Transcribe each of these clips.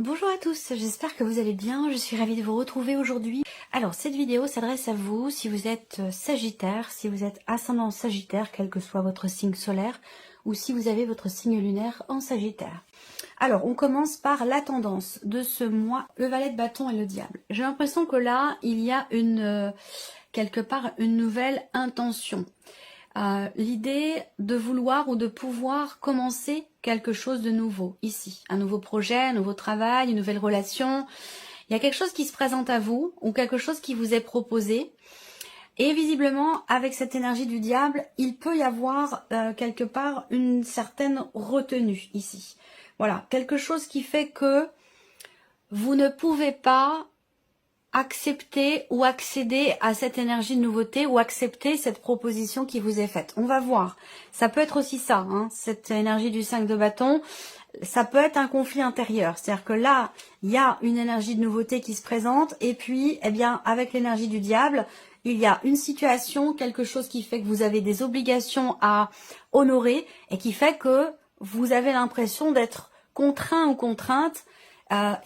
Bonjour à tous, j'espère que vous allez bien, je suis ravie de vous retrouver aujourd'hui. Alors cette vidéo s'adresse à vous si vous êtes Sagittaire, si vous êtes ascendant Sagittaire, quel que soit votre signe solaire, ou si vous avez votre signe lunaire en Sagittaire. Alors on commence par la tendance de ce mois, le valet de bâton et le diable. J'ai l'impression que là, il y a quelque part une nouvelle intention. L'idée de vouloir ou de pouvoir commencer quelque chose de nouveau ici, un nouveau projet, un nouveau travail, une nouvelle relation. Il y a quelque chose qui se présente à vous ou quelque chose qui vous est proposé. Et visiblement, avec cette énergie du diable, il peut y avoir quelque part une certaine retenue ici. Voilà, quelque chose qui fait que vous ne pouvez pas accepter ou accéder à cette énergie de nouveauté ou accepter cette proposition qui vous est faite. On va voir. Ça peut être aussi ça, hein, cette énergie du 5 de bâton. Ça peut être un conflit intérieur. C'est-à-dire que là, il y a une énergie de nouveauté qui se présente et puis, eh bien, avec l'énergie du diable, il y a une situation, quelque chose qui fait que vous avez des obligations à honorer et qui fait que vous avez l'impression d'être contraint ou contrainte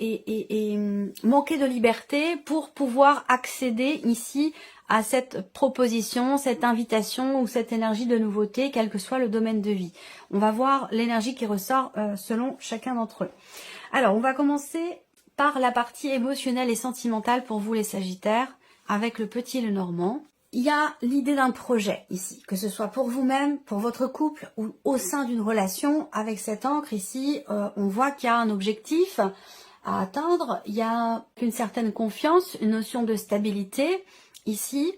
et manquer de liberté pour pouvoir accéder ici à cette proposition, cette invitation ou cette énergie de nouveauté, quel que soit le domaine de vie. On va voir l'énergie qui ressort selon chacun d'entre eux. Alors, on va commencer par la partie émotionnelle et sentimentale pour vous les Sagittaires, avec le petit et le normand. Il y a l'idée d'un projet ici, que ce soit pour vous-même, pour votre couple ou au sein d'une relation. Avec cette encre ici, on voit qu'il y a un objectif à atteindre. Il y a une certaine confiance, une notion de stabilité ici,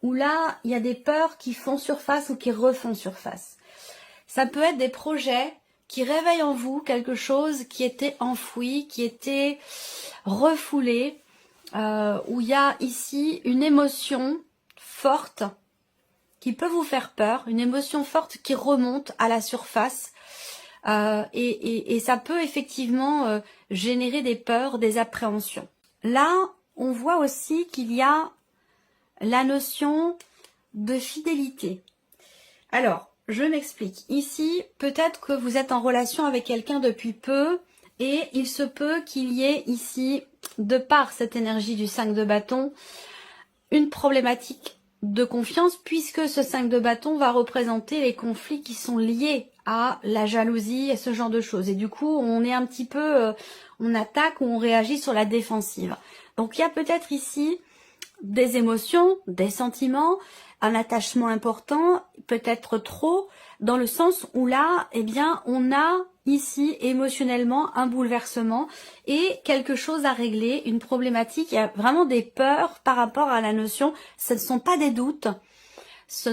où là, il y a des peurs qui font surface ou qui refont surface. Ça peut être des projets qui réveillent en vous quelque chose qui était enfoui, qui était refoulé, où il y a ici une émotion forte qui peut vous faire peur, une émotion forte qui remonte à la surface et ça peut effectivement générer des peurs, des appréhensions. Là, on voit aussi qu'il y a la notion de fidélité. Alors, je m'explique. Ici, peut-être que vous êtes en relation avec quelqu'un depuis peu et il se peut qu'il y ait ici, de par cette énergie du 5 de bâton, une problématique de confiance puisque ce 5 de bâton va représenter les conflits qui sont liés à la jalousie et ce genre de choses. Et du coup, on est un petit peu, on attaque ou on réagit sur la défensive. Donc il y a peut-être ici des émotions, des sentiments, un attachement important, peut-être trop, dans le sens où là, eh bien, on a ici émotionnellement un bouleversement et quelque chose à régler, une problématique. Il y a vraiment des peurs par rapport à la notion. Ce ne sont pas des doutes, ce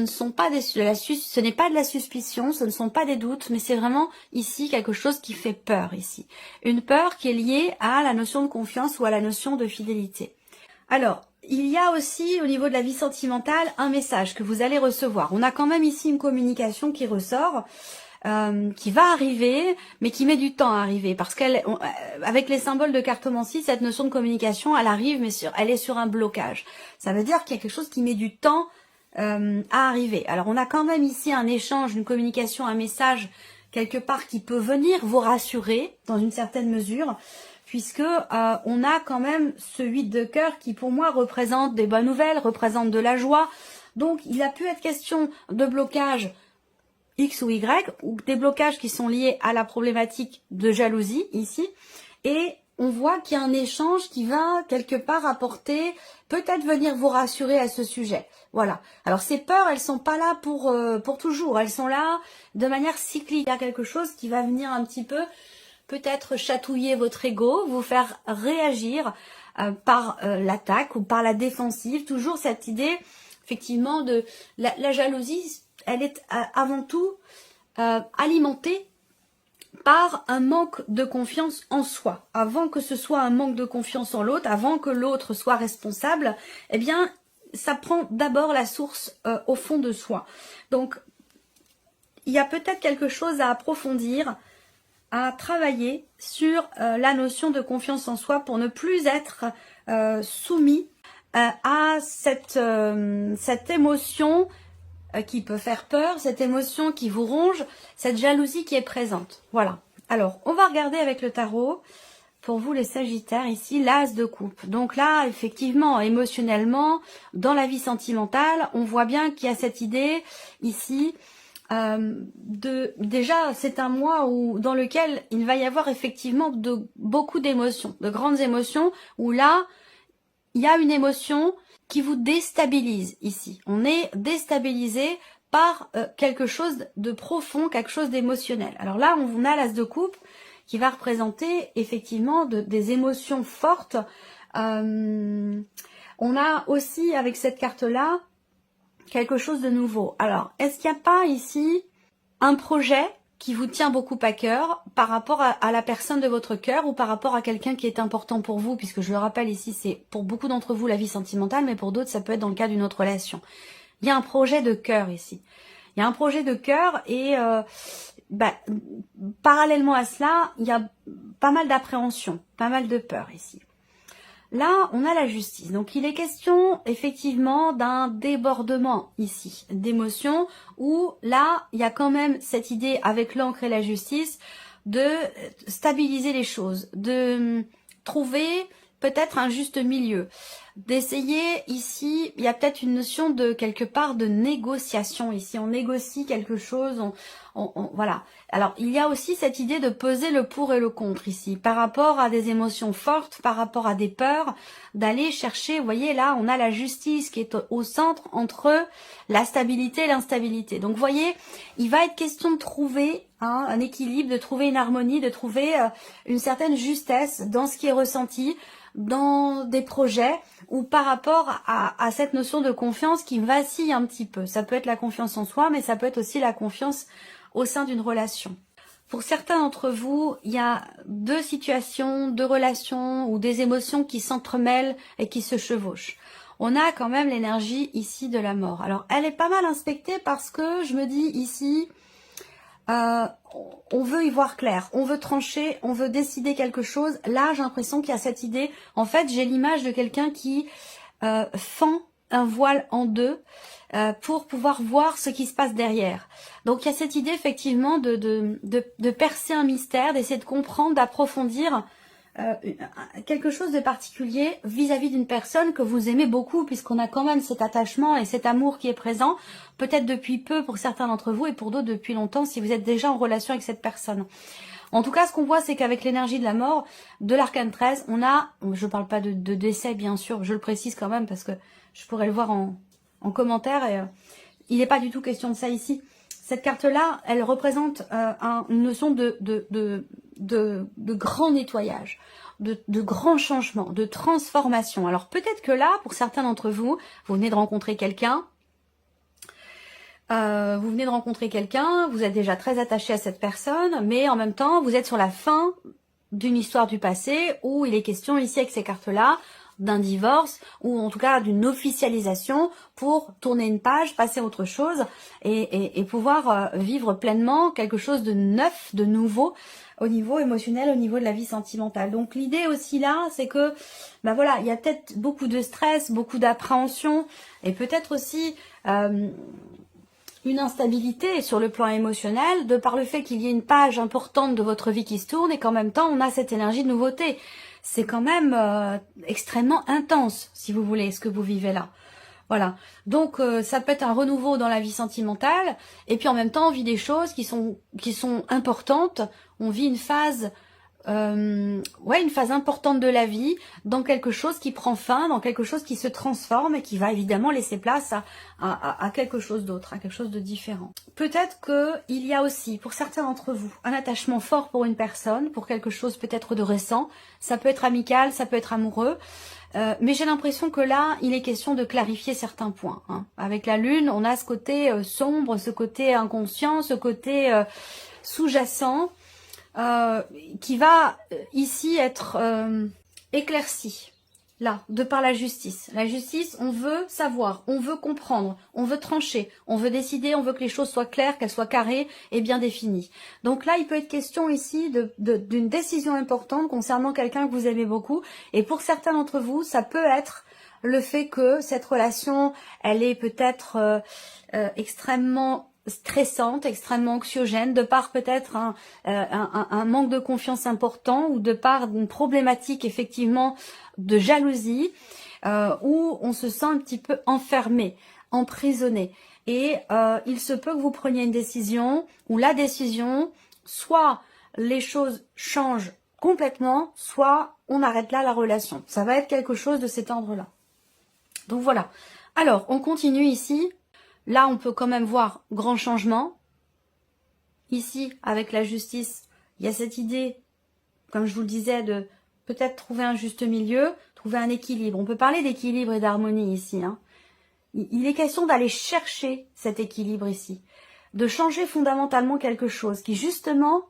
n'est pas de la suspicion, ce ne sont pas des doutes, mais c'est vraiment ici quelque chose qui fait peur ici. Une peur qui est liée à la notion de confiance ou à la notion de fidélité. Alors, il y a aussi au niveau de la vie sentimentale un message que vous allez recevoir. On a quand même ici une communication qui ressort, qui va arriver, mais qui met du temps à arriver. Parce qu'avec les symboles de cartomancie, cette notion de communication, elle arrive, mais elle est sur un blocage. Ça veut dire qu'il y a quelque chose qui met du temps à arriver. Alors, on a quand même ici un échange, une communication, un message quelque part qui peut venir vous rassurer dans une certaine mesure, puisque on a quand même ce 8 de cœur qui pour moi représente des bonnes nouvelles, représente de la joie. Donc il a pu être question de blocage X ou Y, ou des blocages qui sont liés à la problématique de jalousie ici, et on voit qu'il y a un échange qui va quelque part apporter, peut-être venir vous rassurer à ce sujet. Voilà. Alors ces peurs, elles sont pas là pour toujours, elles sont là de manière cyclique. Il y a quelque chose qui va venir un petit peu peut-être chatouiller votre ego, vous faire réagir par l'attaque ou par la défensive. Toujours cette idée, effectivement, de la jalousie, elle est avant tout alimentée par un manque de confiance en soi. Avant que ce soit un manque de confiance en l'autre, avant que l'autre soit responsable, eh bien, ça prend d'abord la source au fond de soi. Donc, il y a peut-être quelque chose à approfondir, à travailler sur la notion de confiance en soi pour ne plus être soumis à cette émotion qui peut faire peur, cette émotion qui vous ronge, cette jalousie qui est présente. Voilà. Alors, on va regarder avec le tarot pour vous les Sagittaires, ici, l'As de coupe. Donc là, effectivement, émotionnellement, dans la vie sentimentale, on voit bien qu'il y a cette idée, ici, déjà, c'est un mois dans lequel il va y avoir effectivement beaucoup d'émotions, de grandes émotions, où là, il y a une émotion qui vous déstabilise ici. On est déstabilisé par quelque chose de profond, quelque chose d'émotionnel. Alors là, on a l'As de coupe qui va représenter effectivement des émotions fortes. On a aussi, avec cette carte-là, quelque chose de nouveau. Alors, est-ce qu'il n'y a pas ici un projet qui vous tient beaucoup à cœur par rapport à la personne de votre cœur ou par rapport à quelqu'un qui est important pour vous, puisque je le rappelle ici, c'est pour beaucoup d'entre vous la vie sentimentale, mais pour d'autres, ça peut être dans le cas d'une autre relation. Il y a un projet de cœur ici. Il y a un projet de cœur et parallèlement à cela, il y a pas mal d'appréhension, pas mal de peur ici. Là, on a la justice. Donc, il est question, effectivement, d'un débordement ici, d'émotions, où là, il y a quand même cette idée, avec l'encre et la justice, de stabiliser les choses, de trouver peut-être un juste milieu, d'essayer ici, il y a peut-être une notion de quelque part de négociation ici, on négocie quelque chose, voilà. Alors il y a aussi cette idée de peser le pour et le contre ici, par rapport à des émotions fortes, par rapport à des peurs, d'aller chercher, vous voyez là, on a la justice qui est au centre entre la stabilité et l'instabilité. Donc vous voyez, il va être question de trouver un équilibre, de trouver une harmonie, de trouver une certaine justesse dans ce qui est ressenti, dans des projets ou par rapport à cette notion de confiance qui vacille un petit peu. Ça peut être la confiance en soi, mais ça peut être aussi la confiance au sein d'une relation. Pour certains d'entre vous, il y a deux situations, deux relations ou des émotions qui s'entremêlent et qui se chevauchent. On a quand même l'énergie ici de la mort. Alors, elle est pas mal inspectée parce que je me dis ici, on veut y voir clair, on veut trancher, on veut décider quelque chose. Là, j'ai l'impression qu'il y a cette idée. En fait, j'ai l'image de quelqu'un qui fend un voile en deux pour pouvoir voir ce qui se passe derrière. Donc, il y a cette idée effectivement de percer un mystère, d'essayer de comprendre, d'approfondir quelque chose de particulier vis-à-vis d'une personne que vous aimez beaucoup, puisqu'on a quand même cet attachement et cet amour qui est présent, peut-être depuis peu pour certains d'entre vous et pour d'autres depuis longtemps si vous êtes déjà en relation avec cette personne. En tout cas, ce qu'on voit, c'est qu'avec l'énergie de la mort, de l'arcane 13, on a, je ne parle pas de décès bien sûr, je le précise quand même parce que je pourrais le voir en commentaire et il n'est pas du tout question de ça ici. Cette carte-là, elle représente une notion de grand nettoyage, de grand changement, de transformation. Alors peut-être que là, pour certains d'entre vous, vous venez de rencontrer quelqu'un, vous êtes déjà très attaché à cette personne, mais en même temps, vous êtes sur la fin d'une histoire du passé où il est question ici avec ces cartes-là d'un divorce ou en tout cas d'une officialisation pour tourner une page, passer à autre chose et pouvoir vivre pleinement quelque chose de neuf, de nouveau au niveau émotionnel, au niveau de la vie sentimentale. Donc l'idée aussi là, c'est que ben voilà, il y a peut-être beaucoup de stress, beaucoup d'appréhension et peut-être aussi une instabilité sur le plan émotionnel de par le fait qu'il y ait une page importante de votre vie qui se tourne et qu'en même temps on a cette énergie de nouveauté. C'est quand même extrêmement intense, si vous voulez, ce que vous vivez là. Voilà. Donc ça peut être un renouveau dans la vie sentimentale et puis en même temps on vit des choses qui sont importantes. On vit une phase une phase importante de la vie, dans quelque chose qui prend fin, dans quelque chose qui se transforme et qui va évidemment laisser place à quelque chose d'autre, à quelque chose de différent. Peut-être qu'il y a aussi, pour certains d'entre vous, un attachement fort pour une personne, pour quelque chose peut-être de récent. Ça peut être amical, ça peut être amoureux. Mais j'ai l'impression que là, il est question de clarifier certains points. Hein. Avec la lune, on a ce côté sombre, ce côté inconscient, ce côté sous-jacent. Qui va ici être éclairci, là, de par la justice. La justice, on veut savoir, on veut comprendre, on veut trancher, on veut décider, on veut que les choses soient claires, qu'elles soient carrées et bien définies. Donc là, il peut être question ici d'une décision importante concernant quelqu'un que vous aimez beaucoup. Et pour certains d'entre vous, ça peut être le fait que cette relation, elle est peut-être extrêmement stressante, extrêmement anxiogène, de par peut-être un manque de confiance important ou de par une problématique effectivement de jalousie où on se sent un petit peu enfermé, emprisonné. Et il se peut que vous preniez une décision où la décision, soit les choses changent complètement, soit on arrête là la relation. Ça va être quelque chose de cet ordre-là. Donc voilà. Alors, on continue ici. Là, on peut quand même voir grand changement. Ici, avec la justice, il y a cette idée, comme je vous le disais, de peut-être trouver un juste milieu, trouver un équilibre. On peut parler d'équilibre et d'harmonie ici. Hein. Il est question d'aller chercher cet équilibre ici, de changer fondamentalement quelque chose qui, justement,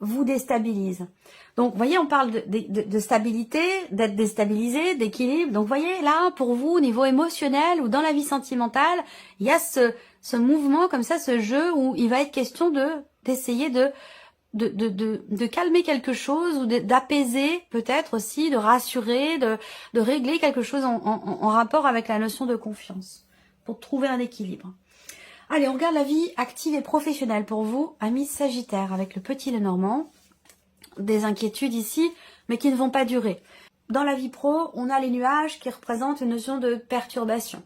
vous déstabilise. Donc, vous voyez, on parle de stabilité, d'être déstabilisé, d'équilibre. Donc, vous voyez, là, pour vous, au niveau émotionnel ou dans la vie sentimentale, il y a ce mouvement comme ça, ce jeu où il va être question d'essayer de calmer quelque chose ou d'apaiser peut-être aussi, de rassurer, de régler quelque chose en rapport avec la notion de confiance pour trouver un équilibre. Allez, on regarde la vie active et professionnelle pour vous, amis Sagittaire, avec le petit Lenormand. Des inquiétudes ici, mais qui ne vont pas durer. Dans la vie pro, on a les nuages qui représentent une notion de perturbation,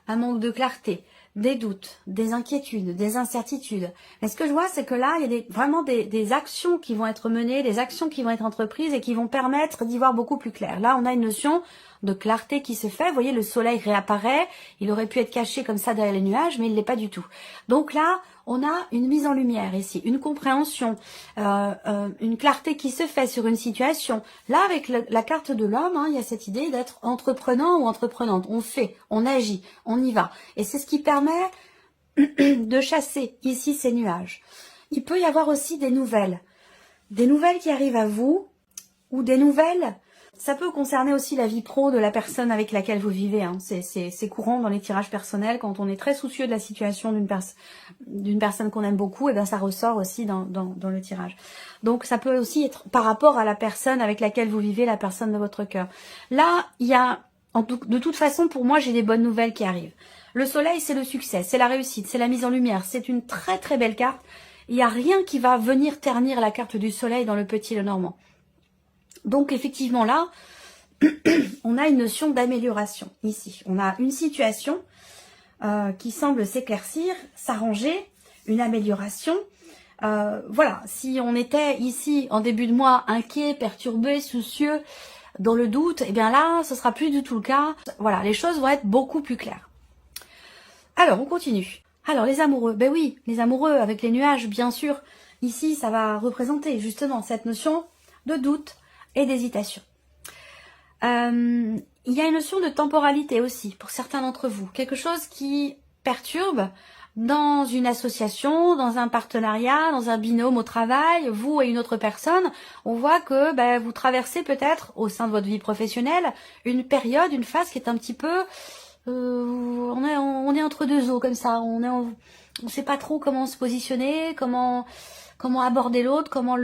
un manque de clarté, des doutes, des inquiétudes, des incertitudes. Mais ce que je vois, c'est que là, il y a vraiment des actions qui vont être menées, des actions qui vont être entreprises et qui vont permettre d'y voir beaucoup plus clair. Là, on a une notion de clarté qui se fait. Vous voyez, le soleil réapparaît. Il aurait pu être caché comme ça derrière les nuages, mais il ne l'est pas du tout. Donc là, on a une mise en lumière ici, une compréhension, une clarté qui se fait sur une situation. Là, avec la carte de l'homme, hein, il y a cette idée d'être entreprenant ou entreprenante. On fait, on agit, on y va. Et c'est ce qui permet de chasser ici ces nuages. Il peut y avoir aussi des nouvelles qui arrivent à vous, ou des nouvelles. Ça peut concerner aussi la vie pro de la personne avec laquelle vous vivez. Hein. C'est courant dans les tirages personnels. Quand on est très soucieux de la situation d'une personne qu'on aime beaucoup, et bien ça ressort aussi dans le tirage. Donc ça peut aussi être par rapport à la personne avec laquelle vous vivez, la personne de votre cœur. Là, il y a, de toute façon, pour moi, j'ai des bonnes nouvelles qui arrivent. Le soleil, c'est le succès, c'est la réussite, c'est la mise en lumière. C'est une très très belle carte. Il n'y a rien qui va venir ternir la carte du soleil dans le petit Lenormand. Donc effectivement là, on a une notion d'amélioration ici. On a une situation qui semble s'éclaircir, s'arranger, une amélioration. Voilà, si on était ici en début de mois inquiet, perturbé, soucieux, dans le doute, et bien là, ce sera plus du tout le cas. Voilà, les choses vont être beaucoup plus claires. Alors, on continue. Alors, les amoureux, ben oui, les amoureux avec les nuages, bien sûr. Ici, ça va représenter justement cette notion de doute et d'hésitation. Il y a une notion de temporalité aussi pour certains d'entre vous. Quelque chose qui perturbe dans une association, dans un partenariat, dans un binôme au travail, vous et une autre personne. On voit que vous traversez peut-être au sein de votre vie professionnelle une période, une phase qui est un petit peu... on est entre deux eaux comme ça. On sait pas trop comment se positionner, comment aborder l'autre, comment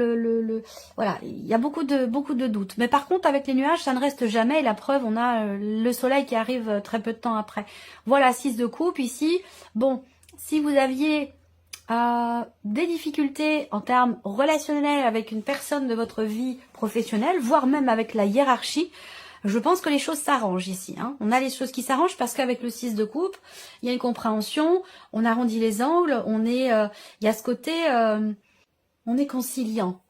voilà, il y a beaucoup de doutes. Mais par contre, avec les nuages, ça ne reste jamais. Et la preuve, on a le soleil qui arrive très peu de temps après. Voilà, 6 de coupe ici. Bon, si vous aviez des difficultés en termes relationnels avec une personne de votre vie professionnelle, voire même avec la hiérarchie, je pense que les choses s'arrangent ici. Hein. On a les choses qui s'arrangent parce qu'avec le 6 de coupe, il y a une compréhension, on arrondit les angles, il y a ce côté... on est conciliant,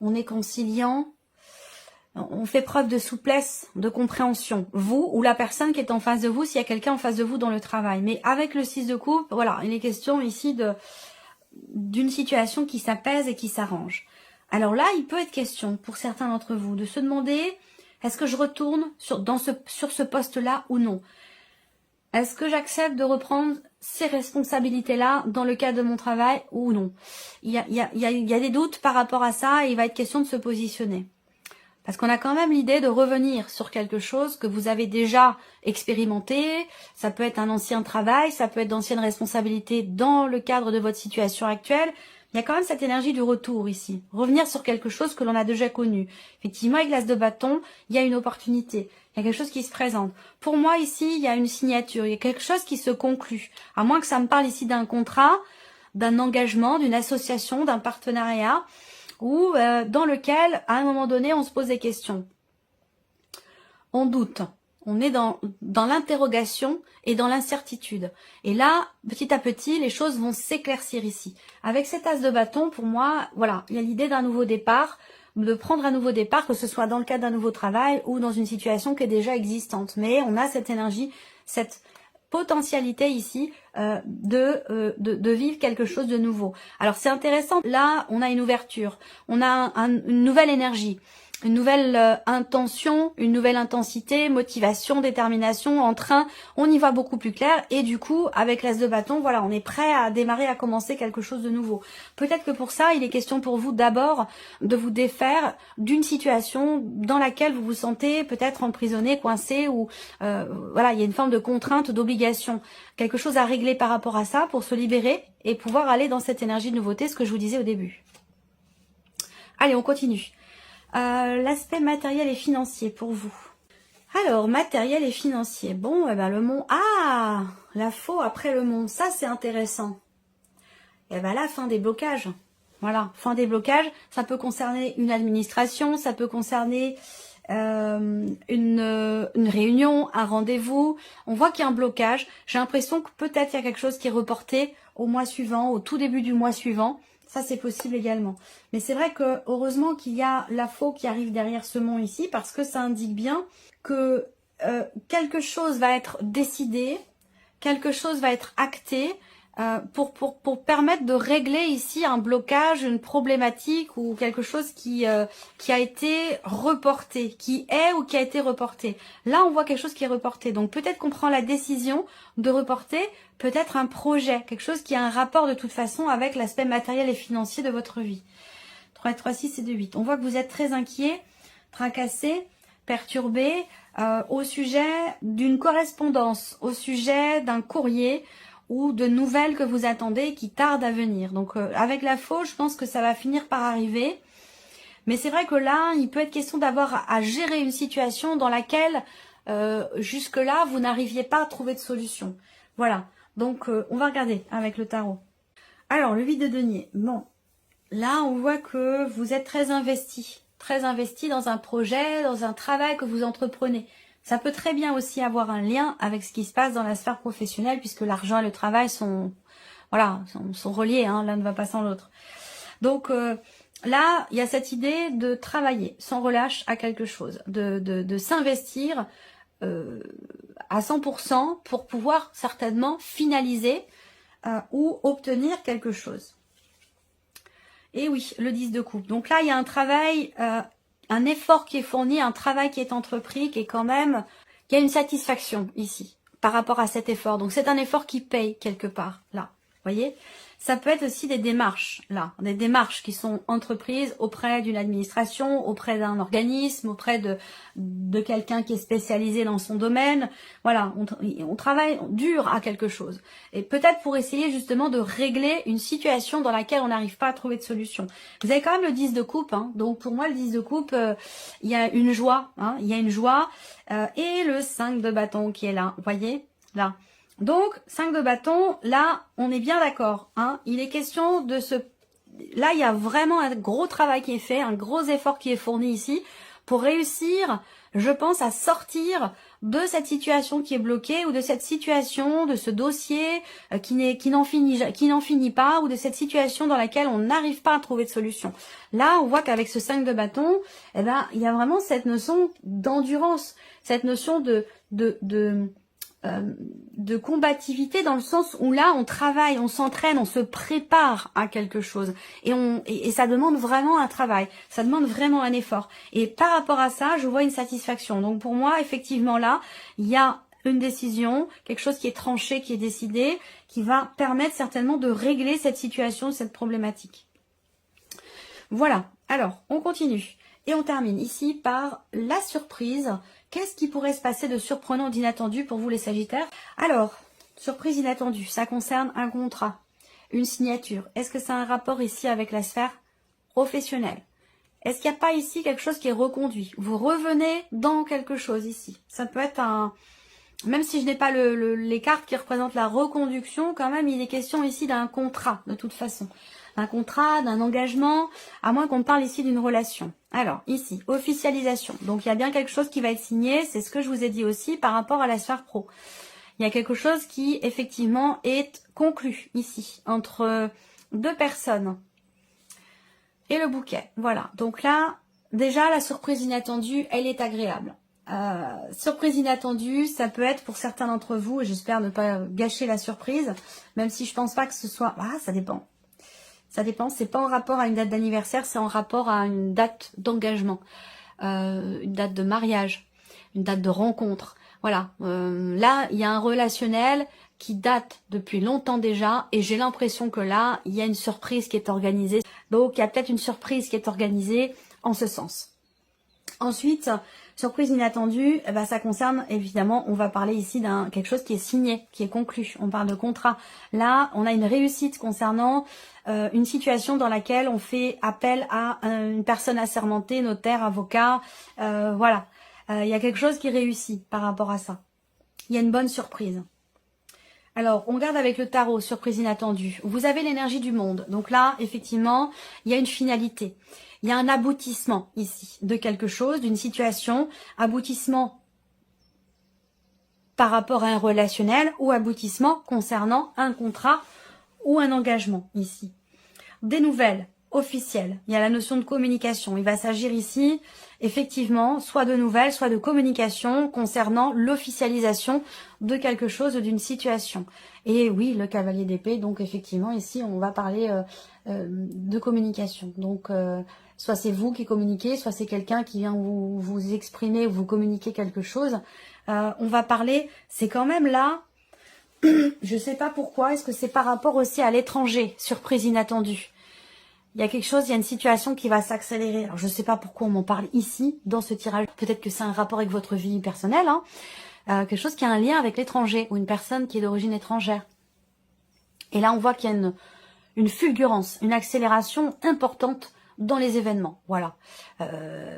on fait preuve de souplesse, de compréhension. Vous ou la personne qui est en face de vous, s'il y a quelqu'un en face de vous dans le travail. Mais avec le 6 de coupe, voilà, il est question ici d'une situation qui s'apaise et qui s'arrange. Alors là, il peut être question, pour certains d'entre vous, de se demander, est-ce que je retourne sur ce poste-là ou non? Est-ce que j'accepte de reprendre ces responsabilités-là dans le cadre de mon travail ou non? Il y a des doutes par rapport à ça et il va être question de se positionner. Parce qu'on a quand même l'idée de revenir sur quelque chose que vous avez déjà expérimenté. Ça peut être un ancien travail, ça peut être d'anciennes responsabilités dans le cadre de votre situation actuelle. Il y a quand même cette énergie du retour ici. Revenir sur quelque chose que l'on a déjà connu. Effectivement, avec l'as de bâton, il y a une opportunité. Il y a quelque chose qui se présente. Pour moi, ici, il y a une signature. Il y a quelque chose qui se conclut. À moins que ça me parle ici d'un contrat. d'un engagement, d'une association, d'un partenariat, ou dans lequel, à un moment donné, on se pose des questions. On doute. On est dans l'interrogation et dans l'incertitude. Et là, petit à petit, les choses vont s'éclaircir ici. Avec cet as de bâton, pour moi, voilà, il y a l'idée d'un nouveau départ, de prendre un nouveau départ, que ce soit dans le cadre d'un nouveau travail ou dans une situation qui est déjà existante. Mais on a cette énergie, cette potentialité ici de vivre quelque chose de nouveau. Alors c'est intéressant, là on a une ouverture, on a une nouvelle énergie, une nouvelle intention, une nouvelle intensité, motivation, détermination, entrain, on y va beaucoup plus clair et du coup avec l'as de bâton, voilà, on est prêt à démarrer, à commencer quelque chose de nouveau. Peut-être que pour ça, il est question pour vous d'abord de vous défaire d'une situation dans laquelle vous vous sentez peut-être emprisonné, coincé ou voilà, il y a une forme de contrainte, d'obligation, quelque chose à régler par rapport à ça pour se libérer et pouvoir aller dans cette énergie de nouveauté, ce que je vous disais au début. Allez, on continue. L'aspect matériel et financier pour vous. Alors, matériel et financier. Bon, eh ben, le mont. Ah, la faux après le mont. Ça, c'est intéressant. Et ben là, fin des blocages. Voilà, fin des blocages. Ça peut concerner une administration, ça peut concerner une réunion, un rendez-vous. On voit qu'il y a un blocage. J'ai l'impression que peut-être il y a quelque chose qui est reporté au mois suivant, au tout début du mois suivant. Ça, c'est possible également. Mais c'est vrai que heureusement qu'il y a la faux qui arrive derrière ce mont ici, parce que ça indique bien que quelque chose va être décidé, quelque chose va être acté pour permettre de régler ici un blocage, une problématique ou quelque chose qui a été reporté, qui est ou qui a été reporté. Là, on voit quelque chose qui est reporté. Donc peut-être qu'on prend la décision de reporter peut-être un projet, quelque chose qui a un rapport de toute façon avec l'aspect matériel et financier de votre vie. 3, 3, 6 et 2, 8. On voit que vous êtes très inquiet, tracassé, perturbé au sujet d'une correspondance, au sujet d'un courrier ou de nouvelles que vous attendez qui tardent à venir. Donc avec la faux, je pense que ça va finir par arriver. Mais c'est vrai que là, il peut être question d'avoir à gérer une situation dans laquelle jusque-là, vous n'arriviez pas à trouver de solution. Voilà. Donc on va regarder avec le tarot. Alors, le 8 de denier. Bon, là, on voit que vous êtes très investi dans un projet, dans un travail que vous entreprenez. Ça peut très bien aussi avoir un lien avec ce qui se passe dans la sphère professionnelle, puisque l'argent et le travail sont reliés, hein, l'un ne va pas sans l'autre. Donc là, il y a cette idée de travailler sans relâche à quelque chose, de s'investir à 100% pour pouvoir certainement finaliser ou obtenir quelque chose. Et oui, le 10 de coupe. Donc là, il y a un travail, un effort qui est fourni, un travail qui est entrepris, qui est quand même, il y a une satisfaction ici par rapport à cet effort. Donc c'est un effort qui paye quelque part, là. Vous voyez ? Ça peut être aussi des démarches, là, des démarches qui sont entreprises auprès d'une administration, auprès d'un organisme, auprès de quelqu'un qui est spécialisé dans son domaine. Voilà, on travaille dur à quelque chose. Et peut-être pour essayer justement de régler une situation dans laquelle on n'arrive pas à trouver de solution. Vous avez quand même le 10 de coupe, hein, donc pour moi le 10 de coupe, il y a une joie, hein, il y a une joie, et le 5 de bâton qui est là, vous voyez, là. Donc, 5 de bâton, là, on est bien d'accord. Hein, il est question de ce... Là, il y a vraiment un gros travail qui est fait, un gros effort qui est fourni ici pour réussir, je pense, à sortir de cette situation qui est bloquée ou de cette situation, de ce dossier qui n'en finit pas ou de cette situation dans laquelle on n'arrive pas à trouver de solution. Là, on voit qu'avec ce 5 de bâton, eh ben, il y a vraiment cette notion d'endurance, cette notion de combativité dans le sens où là on travaille, on s'entraîne, on se prépare à quelque chose et ça demande vraiment un travail, ça demande vraiment un effort et par rapport à ça je vois une satisfaction. Donc pour moi effectivement là il y a une décision, quelque chose qui est tranché, qui est décidé, qui va permettre certainement de régler cette situation, cette problématique. Voilà, alors on continue et on termine ici par la surprise. Qu'est-ce qui pourrait se passer de surprenant, d'inattendu pour vous les Sagittaires? Alors, surprise inattendue, ça concerne un contrat, une signature. Est-ce que ça a un rapport ici avec la sphère professionnelle? Est-ce qu'il n'y a pas ici quelque chose qui est reconduit? Vous revenez dans quelque chose ici. Ça peut être même si je n'ai pas les cartes qui représentent la reconduction, quand même, il est question ici d'un contrat, de toute façon. D'un contrat, d'un engagement, à moins qu'on parle ici d'une relation. Alors, ici, officialisation. Donc, il y a bien quelque chose qui va être signé, c'est ce que je vous ai dit aussi par rapport à la sphère pro. Il y a quelque chose qui, effectivement, est conclu ici, entre deux personnes. Et le bouquet, voilà. Donc là, déjà, la surprise inattendue, elle est agréable. Surprise inattendue, ça peut être pour certains d'entre vous, et j'espère ne pas gâcher la surprise, même si je pense pas que ce soit... Ah, ça dépend. Ça dépend, c'est pas en rapport à une date d'anniversaire, c'est en rapport à une date d'engagement, une date de mariage, une date de rencontre. Voilà, là, il y a un relationnel qui date depuis longtemps déjà, et j'ai l'impression que là, il y a une surprise qui est organisée. Donc, il y a peut-être une surprise qui est organisée en ce sens. Ensuite, surprise inattendue, eh ben, ça concerne, évidemment, on va parler ici d'un quelque chose qui est signé, qui est conclu. On parle de contrat. Là, on a une réussite concernant une situation dans laquelle on fait appel à une personne assermentée, notaire, avocat, voilà. Il y a quelque chose qui réussit par rapport à ça. Il y a une bonne surprise. Alors, on regarde avec le tarot, surprise inattendue. Vous avez l'énergie du monde. Donc là, effectivement, il y a une finalité. Il y a un aboutissement ici de quelque chose, d'une situation. Aboutissement par rapport à un relationnel ou aboutissement concernant un contrat ou un engagement ici. Des nouvelles officielles. Il y a la notion de communication. Il va s'agir ici, effectivement, soit de nouvelles, soit de communication concernant l'officialisation de quelque chose, d'une situation. Et oui, le cavalier d'épée, donc effectivement, ici, on va parler de communication. Donc, soit c'est vous qui communiquez, soit c'est quelqu'un qui vient vous exprimer ou vous communiquer quelque chose. On va parler, c'est quand même là, je sais pas pourquoi, est-ce que c'est par rapport aussi à l'étranger, surprise inattendue. Il y a quelque chose, il y a une situation qui va s'accélérer. Alors, je ne sais pas pourquoi on m'en parle ici, dans ce tirage. Peut-être que c'est un rapport avec votre vie personnelle. Hein. Quelque chose qui a un lien avec l'étranger ou une personne qui est d'origine étrangère. Et là, on voit qu'il y a une fulgurance, une accélération importante dans les événements. Voilà.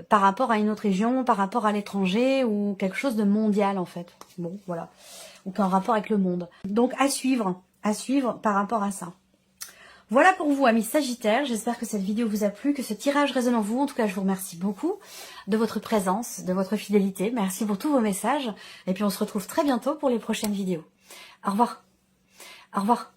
Par rapport à une autre région, par rapport à l'étranger ou quelque chose de mondial, en fait. Bon, voilà. Ou qui a un rapport avec le monde. Donc, à suivre par rapport à ça. Voilà pour vous, amis Sagittaires. J'espère que cette vidéo vous a plu, que ce tirage résonne en vous. En tout cas, je vous remercie beaucoup de votre présence, de votre fidélité. Merci pour tous vos messages. Et puis, on se retrouve très bientôt pour les prochaines vidéos. Au revoir. Au revoir.